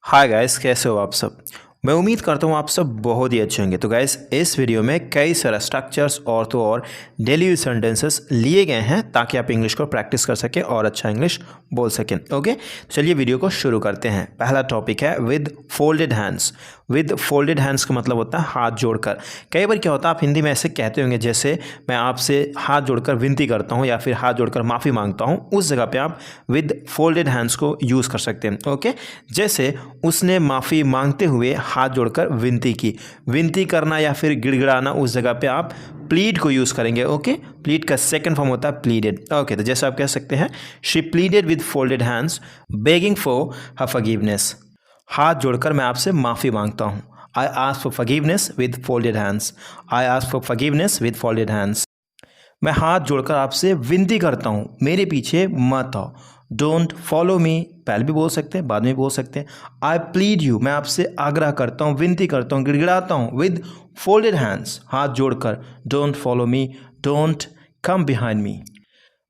Hi guys, कैसे हो आप सब। मैं उम्मीद करता हूँ आप सब बहुत ही अच्छे होंगे। तो गाइस, इस वीडियो में कई सारे स्ट्रक्चर्स और डेली यूज सेंटेंसेस लिए गए हैं ताकि आप इंग्लिश को प्रैक्टिस कर सकें और अच्छा इंग्लिश बोल सकें। ओके, चलिए वीडियो को शुरू करते हैं। पहला टॉपिक है with folded hands. With folded hands का मतलब होता है हाथ जोड़कर। कई बार क्या होता है, आप हिंदी में ऐसे कहते होंगे जैसे मैं आपसे हाथ जोड़कर विनती करता हूँ या फिर हाथ जोड़कर माफ़ी मांगता हूँ, उस जगह पे आप विद फोल्डेड हैंड्स को यूज़ कर सकते हैं। ओके, जैसे उसने माफ़ी मांगते हुए हाथ जोड़कर विनती की। विनती करना या फिर गिड़गिड़ाना, उस जगह पे आप प्लीड को यूज़ करेंगे। ओके, प्लीड का सेकंड फॉर्म होता है प्लीडेड। ओके, तो जैसे आप कह सकते हैं she pleaded with folded hands begging for her forgiveness. हाथ जोड़कर मैं आपसे माफ़ी मांगता हूँ। I ask for forgiveness with folded hands. I ask for forgiveness with folded hands. मैं हाथ जोड़कर आपसे विनती करता हूँ, मेरे पीछे मत आओ। डोंट फॉलो मी, पहले भी बोल सकते हैं, बाद में भी बोल सकते हैं। आई प्लीड यू, मैं आपसे आग्रह करता हूँ, विनती करता हूँ, गिड़गिड़ाता हूँ विद फोल्डेड हैंड्स, हाथ जोड़कर। Don't follow me, don't come behind me.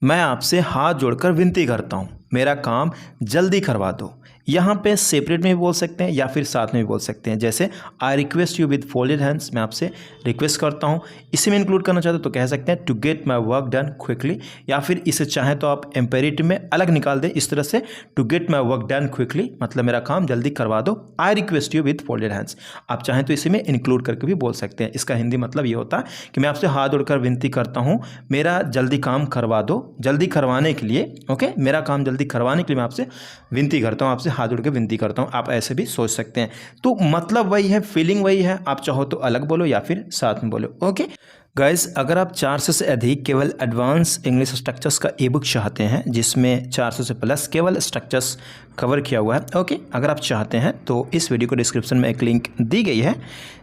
मैं आपसे हाथ जोड़कर विनती करता हूँ, मेरा काम जल्दी करवा दो। यहाँ पे सेपरेट में भी बोल सकते हैं या फिर साथ में भी बोल सकते हैं। जैसे आई request you with folded hands, मैं आपसे रिक्वेस्ट करता हूँ। इसी में इंक्लूड करना चाहते हो तो कह सकते हैं to get my work done quickly, या फिर इसे चाहें तो आप इम्पेरेटिव में अलग निकाल दें इस तरह से, to get my work done quickly मतलब मेरा काम जल्दी करवा दो। I request you with folded hands, आप चाहें तो इसी में इंक्लूड करके भी बोल सकते हैं। इसका हिंदी मतलब ये होता है कि मैं आपसे हाथ जोड़कर विनती करता हूँ, मेरा जल्दी काम करवा दो। जल्दी करवाने के लिए, ओके, मेरा काम जल्दी करवाने के लिए मैं आपसे विनती करता हूँ, आपसे हाथ जोड़ के विनती करता हूँ। आप ऐसे भी सोच सकते हैं। तो मतलब वही है, फीलिंग वही है। आप चाहो तो अलग बोलो या फिर साथ में बोलो। ओके गाइस, अगर आप 400 से अधिक केवल एडवांस इंग्लिश स्ट्रक्चर्स का ई बुक चाहते हैं जिसमें 400 से प्लस केवल स्ट्रक्चर्स कवर किया हुआ है, ओके, अगर आप चाहते हैं तो इस वीडियो को डिस्क्रिप्शन में एक लिंक दी गई है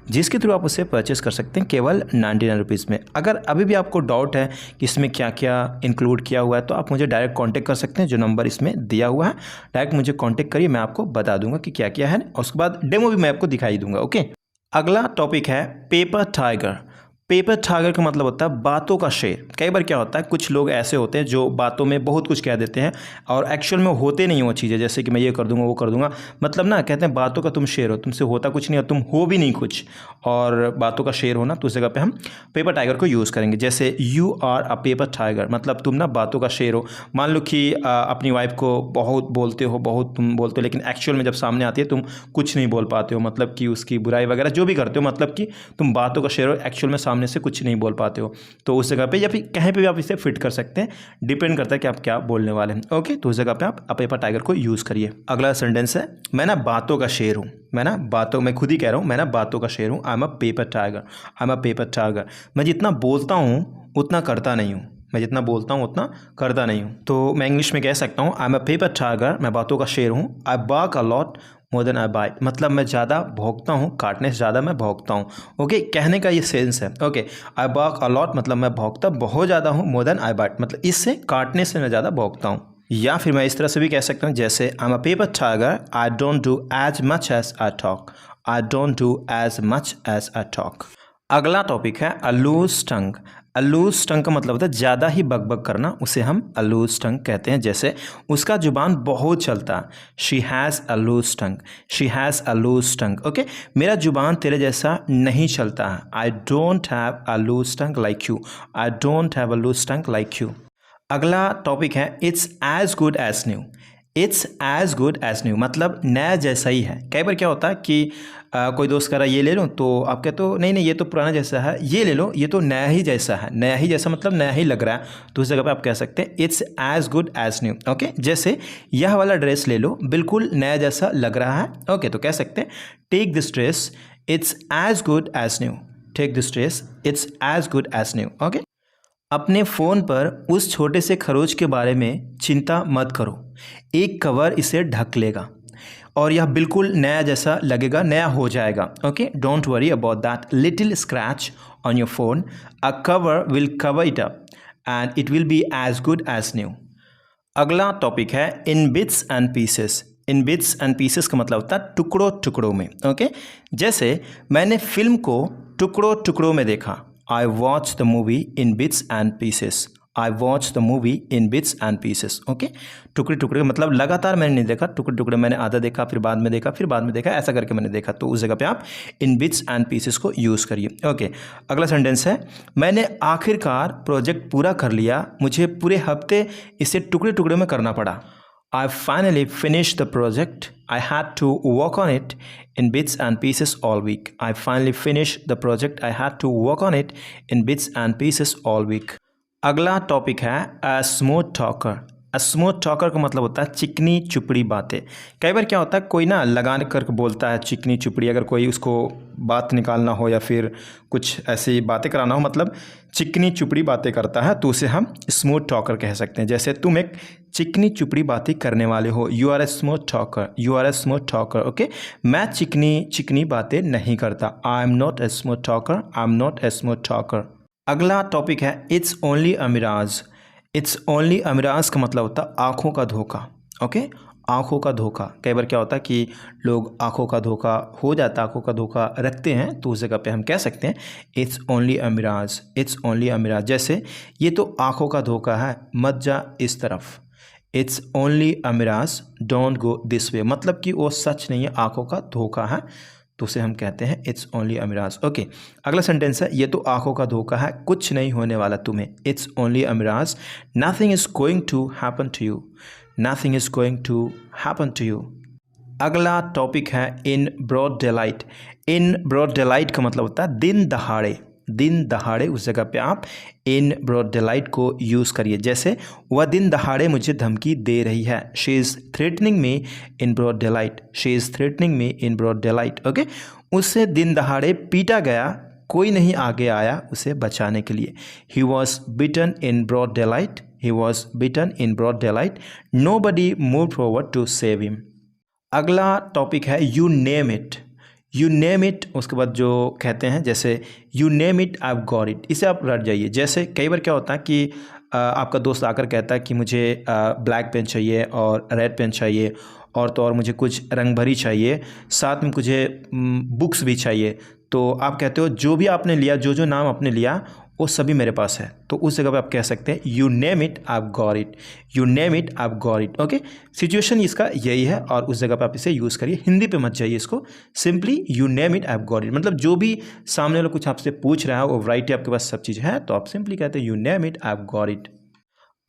जिसके थ्रू आप उसे परचेस कर सकते हैं केवल 99 रुपीज़ में। अगर अभी भी आपको डाउट है कि इसमें क्या क्या इंक्लूड किया हुआ है तो आप मुझे डायरेक्ट कांटेक्ट कर सकते हैं, जो नंबर इसमें दिया हुआ है। डायरेक्ट मुझे कांटेक्ट करिए, मैं आपको बता दूंगा कि क्या क्या है और उसके बाद डेमो भी मैं आपको दिखाई दूंगा। ओके, अगला टॉपिक है पेपर टाइगर। पेपर टाइगर का मतलब होता है बातों का शेर। कई बार क्या होता है, कुछ लोग ऐसे होते हैं जो बातों में बहुत कुछ कह देते हैं और एक्चुअल में होते नहीं वो चीज़ें, जैसे कि मैं ये कर दूंगा वो कर दूंगा। मतलब ना, कहते हैं बातों का तुम शेर हो, तुमसे होता कुछ नहीं और तुम हो भी नहीं कुछ, और बातों का शेर होना, तो उस जगह पे हम पेपर टाइगर को यूज़ करेंगे। जैसे you are a paper tiger, मतलब तुम ना बातों का शेर हो। मान लो कि अपनी वाइफ को बहुत बोलते हो, बहुत तुम बोलते हो, लेकिन एक्चुअल में जब सामने आती है तुम कुछ नहीं बोल पाते हो, मतलब कि उसकी बुराई वगैरह जो भी करते हो, मतलब कि तुम बातों का शेर हो, एक्चुअल में सामने से कुछ नहीं बोल पाते हो। तो उस जगह पे या फिर कहीं पे भी आप इसे फिट कर सकते हैं, डिपेंड करता है कि आप क्या बोलने वाले हैं। ओके, तो उस जगह पे आप पेपर टाइगर को यूज़ करिए। अगला सेंटेंस है मैं ना बातों का शेर हूँ। मैं ना बातों, मैं खुद ही कह रहा हूँ, मैं ना बातों का शेर हूँ। I am a paper tiger, I am a paper tiger. मैं जितना बोलता हूँ उतना करता नहीं हूँ। मैं जितना बोलता हूँ उतना करता नहीं हूँ। तो मैं इंग्लिश में कह सकता हूँ I am a paper tiger, मैं बातों का शेर हूँ। I bark a lot more than I bite, मतलब मैं ज़्यादा भौंकता हूँ, काटने से ज़्यादा मैं भौंकता हूँ। ओके, कहने का ये सेंस है। Okay, I bark a lot मतलब मैं भौंकता बहुत ज़्यादा हूँ। मोर देन आई बाइट मतलब इससे, काटने से मैं ज़्यादा भौंकता हूँ। या फिर मैं इस तरह से भी कह सकता हूँ जैसे I am a paper tiger, I don't do as much as I talk. I don't do as much as I talk. अगला टॉपिक है a loose tongue. A loose टंग का मतलब होता है ज़्यादा ही बकबक करना, उसे हम अ लूज टंग कहते हैं। जैसे उसका जुबान बहुत चलता है, she has a loose tongue, she has a loose tongue. Okay, मेरा जुबान तेरे जैसा नहीं चलता है। I don't have a loose tongue like you, I don't have a loose tongue like you. अगला टॉपिक है it's as good as new. It's as good as new मतलब नया जैसा ही है। कई बार क्या होता है कि कोई दोस्त कह रहा है ये ले लो, तो आप कहते हो नहीं नहीं ये तो पुराना जैसा है, ये ले लो, ये तो नया ही जैसा है। नया ही जैसा मतलब नया ही लग रहा है, तो उस जगह पे आप कह सकते हैं it's as good as new. Okay, जैसे यह वाला ड्रेस ले लो, बिल्कुल नया जैसा लग रहा है। ओके, तो कह सकते हैं take this dress, it's as good as new. Take this dress, it's as good as new. Okay, अपने फ़ोन पर उस छोटे से खरोच के बारे में चिंता मत करो, एक कवर इसे ढक लेगा और यह बिल्कुल नया जैसा लगेगा, नया हो जाएगा। Okay, don't worry about that little scratch on your phone, a cover will cover it up and it will be as good as new. अगला टॉपिक है in bits and pieces. In bits and pieces का मतलब होता है टुकड़ों टुकड़ों में। Okay, जैसे मैंने फिल्म को टुकड़ों टुकड़ों में देखा, I watch the movie in bits and pieces. I watch the movie in bits and pieces. Okay, टुकड़े टुकड़े मतलब लगातार मैंने नहीं देखा, टुकड़े टुकड़े मैंने आधा देखा, फिर बाद में देखा, फिर बाद में देखा, ऐसा करके मैंने देखा। तो उस जगह पे आप इन बिट्स एंड पीसेस को यूज़ करिए। ओके, अगला सेंटेंस है, मैंने आखिरकार प्रोजेक्ट पूरा कर लिया, मुझे पूरे हफ्ते इसे टुकड़े टुकड़े में करना पड़ा। I finally finished the project. I had to work on it in bits and pieces all week. I finally finished the project. I had to work on it in bits and pieces all week. अगला topic है a smooth talker. a smooth talker का मतलब होता है चिकनी चुपड़ी बातें। कई बार क्या होता है, कोई ना लगान करके बोलता है चिकनी चुपड़ी, अगर कोई उसको बात निकालना हो या फिर कुछ ऐसी बातें कराना हो, मतलब चिकनी चुपड़ी बातें करता है, तो उसे हम स्मूथ टॉकर कह सकते हैं। जैसे तुम एक चिकनी चुपड़ी बातें करने वाले हो, you are a smooth talker, you are a smooth talker. Okay, मैं चिकनी चिकनी बातें नहीं करता, I am not a smooth talker, I am not a smooth talker. अगला टॉपिक है it's only a mirage. It's only a mirage का मतलब होता है आँखों का धोखा। ओके, आँखों का धोखा। कई बार क्या होता है कि लोग आँखों का धोखा हो जाता है, आँखों का धोखा रखते हैं, तो उस जगह पे हम कह सकते हैं it's only a mirage, it's only a mirage. जैसे ये तो आँखों का धोखा है, मत जा इस तरफ। It's only a mirage, don't go this way, मतलब कि वो सच नहीं है, आँखों का धोखा है, तो उसे हम कहते हैं it's only a mirage. Okay, अगला सेंटेंस है, ये तो आँखों का धोखा है, कुछ नहीं होने वाला तुम्हें। It's only a mirage, nothing is going to happen to you, nothing is going to happen to you. अगला टॉपिक है in broad daylight. In broad daylight का मतलब होता है दिन दहाड़े, दिन दहाड़े। उस जगह पे आप इन ब्रॉड डेलाइट को यूज़ करिए। जैसे वह दिन दहाड़े मुझे धमकी दे रही है, she is threatening me in broad daylight, she is threatening me in broad daylight. Okay, उससे दिन दहाड़े पीटा गया, कोई नहीं आगे आया उसे बचाने के लिए। He was beaten in broad daylight, he was beaten in broad daylight, nobody move forward to save him. अगला टॉपिक है you name it. You name it, उसके बाद जो कहते हैं जैसे you name it I have got it, इसे आप रट जाइए। जैसे कई बार क्या होता है कि आपका दोस्त आकर कहता है कि मुझे ब्लैक पेन चाहिए और रेड पेन चाहिए और तो और मुझे कुछ रंग भरी चाहिए, साथ में मुझे बुक्स भी चाहिए। तो आप कहते हो जो भी आपने लिया, जो जो नाम आपने लिया वो सभी मेरे पास है, तो उस जगह पे आप कह सकते हैं you name it I have got it, you name it I have got it. Okay, situation इसका यही है और उस जगह पे आप इसे यूज़ करिए। हिंदी पे मत जाइए इसको, simply you name it I have got it, मतलब जो भी सामने वाला कुछ आपसे पूछ रहा है वो वैरायटी आपके पास सब चीज़ है, तो आप सिंपली कहते हैं you name it I have got it.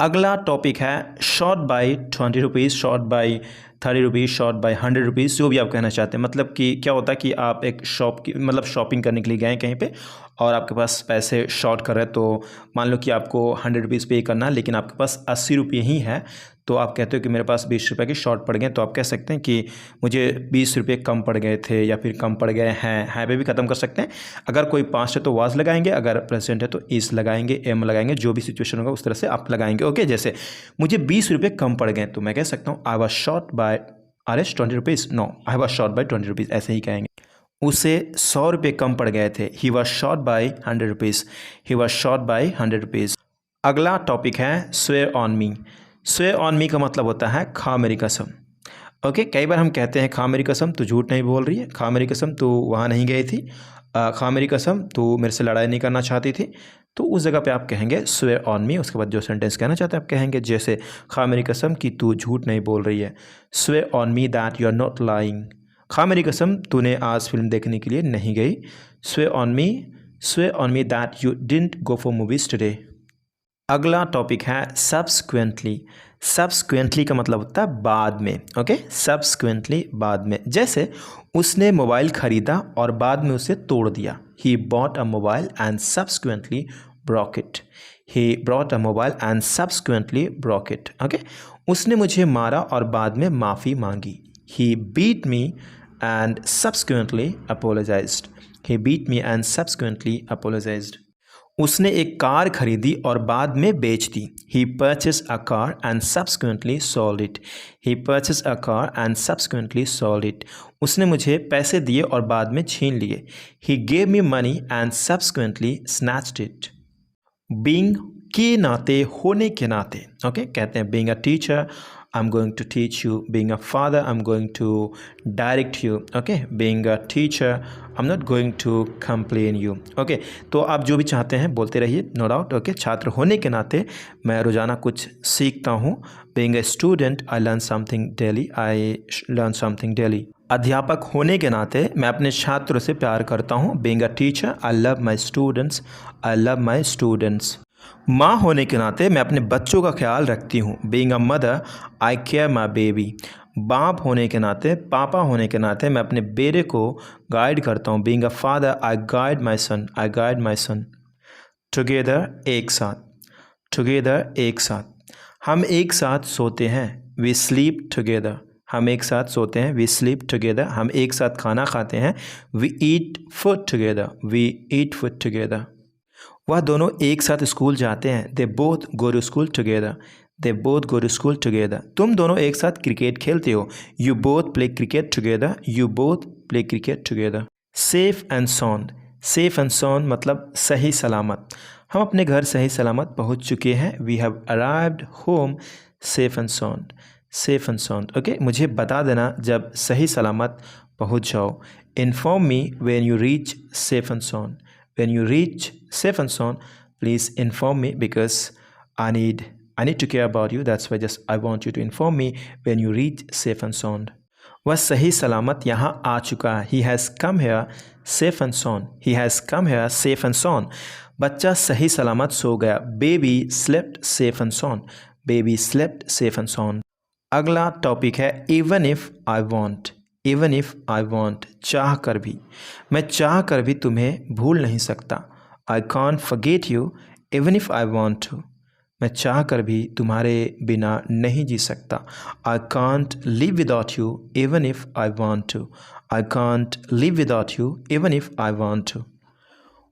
अगला टॉपिक है short by 20 rupees, short by 30 rupees, short by 100 rupees, जो भी आप कहना चाहते हैं। मतलब कि क्या होता है कि आप एक शॉप की मतलब शॉपिंग करने के लिए गए कहीं पे और आपके पास पैसे शॉर्ट कर रहे हैं, तो मान लो कि आपको 100 रुपीज़ पे करना है लेकिन आपके पास 80 रुपये ही है, तो आप कहते हो कि मेरे पास 20 रुपये के शॉर्ट पड़ गए, तो आप कह सकते हैं कि मुझे 20 रुपये कम पड़ गए थे या फिर कम पड़ गए हैं, है पे भी ख़त्म कर सकते हैं। अगर कोई पास्ट है तो वाज लगाएंगे, अगर प्रेजेंट है तो इस लगाएंगे, एम लगाएंगे, जो भी सिचुएशन होगा उस तरह से आप लगाएंगे। ओके, जैसे मुझे 20 रुपये कम पड़ गए, तो मैं कह सकता हूँ I was short by RS 20 rupees, no I was short by 20 rupees, ऐसे ही कहेंगे। उसे 100 रुपये कम पड़ गए थे, he was short by 100 rupees, he was short by 100 rupees. अगला टॉपिक है swear on me. Swear on me का मतलब होता है खा मेरी कसम। ओके, कई बार हम कहते हैं खा मेरी कसम तू झूठ नहीं बोल रही है, खा मेरी कसम तू वहाँ नहीं गई थी, खा मेरी कसम तू मेरे से लड़ाई नहीं करना चाहती थी, तो उस जगह पे आप कहेंगे स्वेयर ऑन मी। उसके बाद जो सेंटेंस कहना चाहते हैं आप कहेंगे जैसे खा मेरी कसम कि तू झूठ नहीं बोल रही है, swear on me that you are not lying, खा मेरी कसम तूने आज फिल्म देखने के लिए नहीं गई, swear on me that you didn't go for movies today. अगला टॉपिक है सब्सिक्वेंटली। सब्सिक्वेंटली का मतलब होता है बाद में। ओके, सब्सिक्वेंटली बाद में। जैसे उसने मोबाइल खरीदा और बाद में उसे तोड़ दिया, he bought a mobile and subsequently broke it, he brought a mobile and subsequently broke it. Okay, उसने मुझे मारा और बाद में माफ़ी मांगी, he beat me and subsequently apologised, he beat me and subsequently apologised. उसने एक कार खरीदी और बाद में बेच दी, he purchase a car and subsequently sold it, he purchase a car and subsequently sold it. उसने मुझे पैसे दिए और बाद में छीन लिए, he gave me money and subsequently snatched it. Being के नाते, होने के नाते। ओके, कहते हैं being a teacher I'm going to teach you. Being a father, I'm going to direct you. Okay, being a teacher, I'm not going to complain you. Okay, तो आप जो भी चाहते हैं बोलते रहिए, नो डाउट. ओके, छात्र होने के नाते मैं रोज़ाना कुछ सीखता हूँ. Being a student, I learn something daily. I learn something daily. अध्यापक होने के नाते मैं अपने छात्रों से प्यार करता हूँ. Being a teacher, I love my students. I love my students. माँ होने के नाते मैं अपने बच्चों का ख्याल रखती हूँ. Being a mother, I care my baby. बाप होने के नाते, पापा होने के नाते मैं अपने बेटे को गाइड करता हूँ. Being a father, I guide my son. I guide my son. Together, एक साथ. Together, एक साथ. हम एक साथ सोते हैं. We sleep together. हम एक साथ सोते हैं. We sleep together. हम एक साथ खाना खाते हैं. We eat food together. We eat food together. वह दोनों एक साथ स्कूल जाते हैं. They both go to school together. They both go to school together. तुम दोनों एक साथ क्रिकेट खेलते हो. You both play cricket together. You both play cricket together. Safe and sound. Safe and sound मतलब सही सलामत. हम अपने घर सही सलामत पहुंच चुके हैं. We have arrived home safe and sound. Safe and sound. Okay, मुझे बता देना जब सही सलामत पहुंच जाओ. Inform me when you reach safe and sound. When you reach safe and sound, please inform me because I need to care about you. That's why just I want you to inform me when you reach safe and sound. वह सही सलामत यहाँ आ चुका है. He has come here safe and sound. He has come here safe and sound. बच्चा सही सलामत सो गया. Baby slept safe and sound. Baby slept safe and sound. अगला टॉपिक है even if I want. Even if I want, चाह कर भी. मैं चाह कर भी तुम्हें भूल नहीं सकता. I can't forget you even if I want to. मैं चाह कर भी तुम्हारे बिना नहीं जी सकता. I can't live without you even if I want to. I can't live without you even if I want to.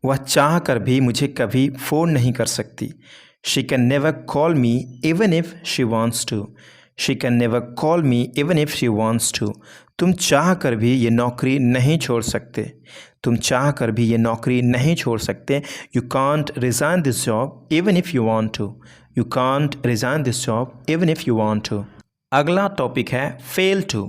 वह चाह कर भी मुझे कभी फ़ोन नहीं कर सकती. She can never call me even if she wants to. She can never call me even if she wants to. तुम चाह कर भी ये नौकरी नहीं छोड़ सकते. तुम चाह कर भी ये नौकरी नहीं छोड़ सकते. You can't resign this job even if you want to. You can't resign this job even if you want to. अगला टॉपिक है fail to.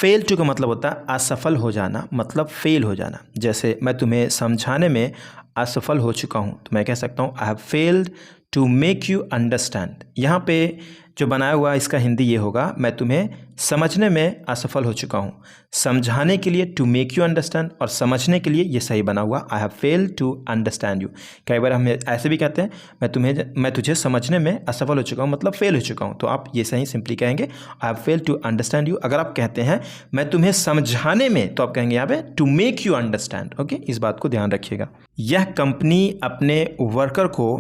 fail to का मतलब होता है असफल हो जाना, मतलब फेल हो जाना. जैसे मैं तुम्हें समझाने में असफल हो चुका हूँ तो मैं कह सकता हूँ I have failed to make you understand. यहाँ पे जो बनाया हुआ इसका हिंदी ये होगा मैं तुम्हें समझने में असफल हो चुका हूँ. समझाने के लिए to make you understand और समझने के लिए ये सही बना हुआ I have failed to understand you. कई बार हम ऐसे भी कहते हैं मैं तुझे समझने में असफल हो चुका हूँ मतलब फेल हो चुका हूँ. तो आप ये सही सिंपली कहेंगे I have failed to understand you. अगर आप कहते हैं मैं तुम्हें समझाने में तो आप कहेंगे यहाँ पे to make you understand. Okay, इस बात को ध्यान रखिएगा. यह कंपनी अपने वर्कर को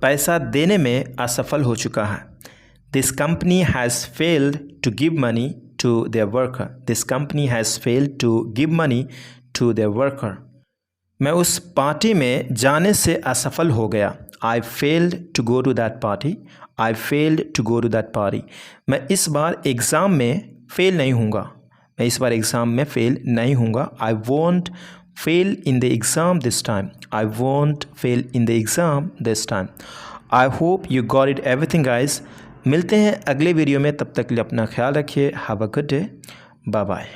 पैसा देने में असफल हो चुका है. This company has failed to give money to their worker. This company has failed to give money to their worker. मैं उस पार्टी में जाने से असफल हो गया. I failed to go to that party. I failed to go to that party. मैं इस बार एग्ज़ाम में फेल नहीं होऊंगा. मैं इस बार एग्ज़ाम में फेल नहीं होऊंगा. I won't fail in the exam this time. I won't fail in the exam this time. I hope you got it everything guys. मिलते हैं अगले वीडियो में. तब तक के लिए अपना ख्याल रखिए. Have a good day. Bye bye.